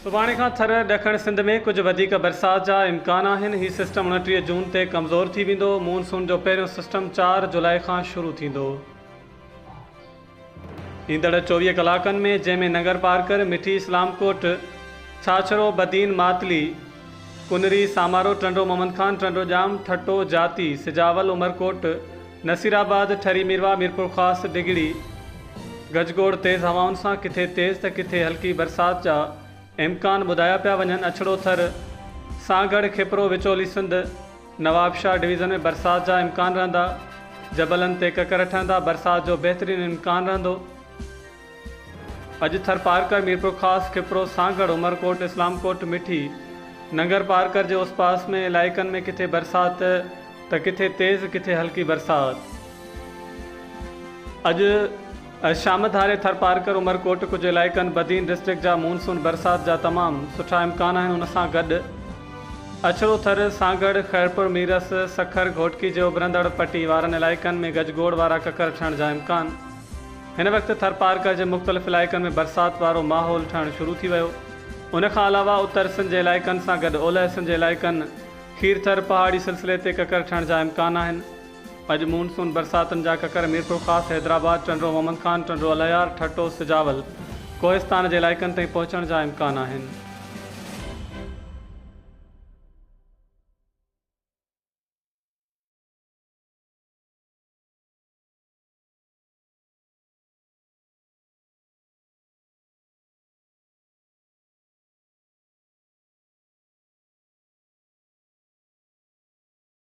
सुभाणे खां थर ॾखण सिंध में कुछ वधीक बरसात जा इम्कान आहिनि। हीउ सिस्टम 29 जून ते कमज़ोर थी वेंदो। मॉनसून जो पहिरियों सिस्टम 4 जुलाई खां शुरू थींदो। ईंदड़ 24 कलाकनि में जंहिंमें नगर पारकर, मिठी, इस्लामकोट, छाछरो, बदीन, मातली, कुनरी, सामारो, टंडो, मोहम्मद खान, टंडो जाम, ठट्टो, जाती, सिजावल, उमरकोट, नसीराबाद, ठरी मीरवा, मीरपुर ख़ास, डिगड़ी, गजगोड़ तेज़ हवाउनि सां किथे तेज़ त किथे हल्की बरसात जा इम्कान ॿुधाया पिया वञनि। अछड़ो थर, सागड़, खिपरो, विचोली सिंध, नवाबशाह डिवीज़न में बरसात जा इम्कान रहंदा। जबलनि ते ककर ठहंदा। बरसात जो बहितरीनु इम्कान रहंदो। अॼु थर पारकर, मीरपुर ख़ास, खिपरो, सागड़, उमरकोट, इस्लामकोट, मिठी, नगर पारकर जे उस-पास में इलाइक़नि में किथे बरसात त किथे तेज़ किथे हल्की बरसात। अॼु शाम धारे थर पारकर, उमरकोट, कुछ इलाइक़नि बदीन डिस्ट्रिक्ट जा मॉनसून बरसात जा तमामु सुठा इम्कान आहिनि। उन सां गॾु अछड़ो थर, सागड़, खैरपुर, मीरस, सखर, घोटकी जे उभरंदड़ पटी वारनि इलाइक़नि में गजगोड़ वारा ककर ठहण जा इम्कान। हिन वक़्तु थर पारकर जे मुख़्तलिफ़ इलाइक़नि में बरसात वारो माहौल ठहणु शुरू थी वियो। उनखां अलावा उत्तर सिंध जे इलाइक़नि सां गॾु ओलह सिंध जे इलाइक़नि खीरथर पहाड़ी सिलसिले ते ककर ठहण जा इम्कान आहिनि। अॼु मॉनसून बरसातुनि जा ककर मीरपुर ख़ास, हैदराबाद, टंडो, मोहम्मद खान, टंडो, अलयार, ठट्टो, सिजावल, कोहिस्तान जे इलाइक़नि ताईं पहुचण जा इम्कान आहिनि।